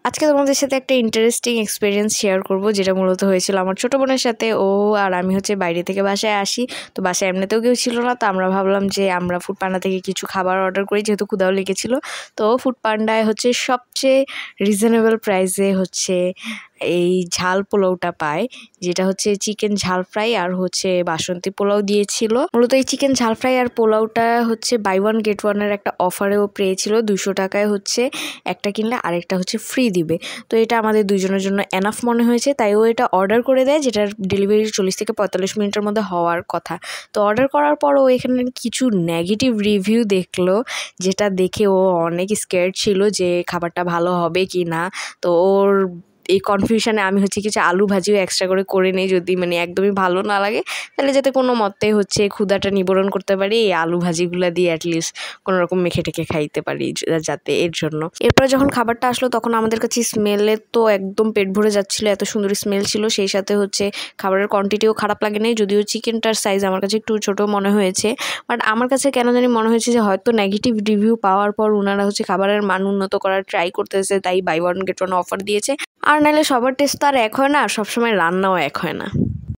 আজকে তোমাদের সাথে একটা ইন্টারেস্টিং এক্সপিরিয়েন্স শেয়ার করব, যেটা মূলত হয়েছিল আমার ছোটো বোনের সাথে। ও আর আমি বাইরে থেকে বাসায় আসি, তো বাসায় এমনিতেও কেউ ছিল না, তো আমরা ভাবলাম যে আমরা ফুড পান্ডা থেকে কিছু খাবার অর্ডার করি, যেহেতু ক্ষুধাও লেগেছিল। তো ফুড পান্ডায় সবচেয়ে রিজনেবল প্রাইসে এই ঝাল পোলাওটা পায়, যেটা চিকেন ঝাল ফ্রাই আর বাসন্তী পোলাও দিয়েছিল। মূলত এই চিকেন ঝাল ফ্রাই আর পোলাওটা বাই ওয়ান গেট ওয়ানের একটা অফারেও পেয়েছিল। 200 টাকায় একটা কিনলে আরেকটা ফ্রি দিবে। তো এটা আমাদের দুইজনের জন্য এনাফ মনে হয়েছে, তাই ও এটা অর্ডার করে দেয়, যেটার ডেলিভারি 40 থেকে 45 মিনিটের মধ্যে হওয়ার কথা। তো অর্ডার করার পর ও এখানে কিছু নেগেটিভ রিভিউ দেখলো, যেটা দেখে ও অনেক স্কেয়ার্ড ছিল যে খাবারটা ভালো হবে কি না। তো ওর এই কনফিউশনে আমি কিছু আলু ভাজিও এক্সট্রা করে নিই, যদি একদমই ভালো না লাগে তাহলে যাতে কোনো মতে ক্ষুধাটা নিবারণ করতে পারি, এই আলু ভাজিগুলো দিয়ে অ্যাটলিস্ট কোনো রকম মেখে টেখে খাইতে পারি যাতে, এর জন্য। এরপরে যখন খাবারটা আসলো তখন আমাদের কাছে স্মেলে তো একদম পেট ভরে যাচ্ছিলো, এত সুন্দর স্মেল ছিল। সেই সাথে খাবারের কোয়ান্টিটিও খারাপ লাগেনি, যদিও চিকেনটার সাইজ আমার কাছে একটু ছোটো মনে হয়েছে। বাট আমার কাছে কেন জানি মনে হয়েছে যে হয়তো নেগেটিভ রিভিউ পাওয়ার পর ওনারা খাবারের মান উন্নত করার ট্রাই করতেছে, তাই buy one get one offer দিয়েছে। আর নাহলে সবার টেস্ট তো আর এক হয় না, সবসময় রান্নাও এক হয় না।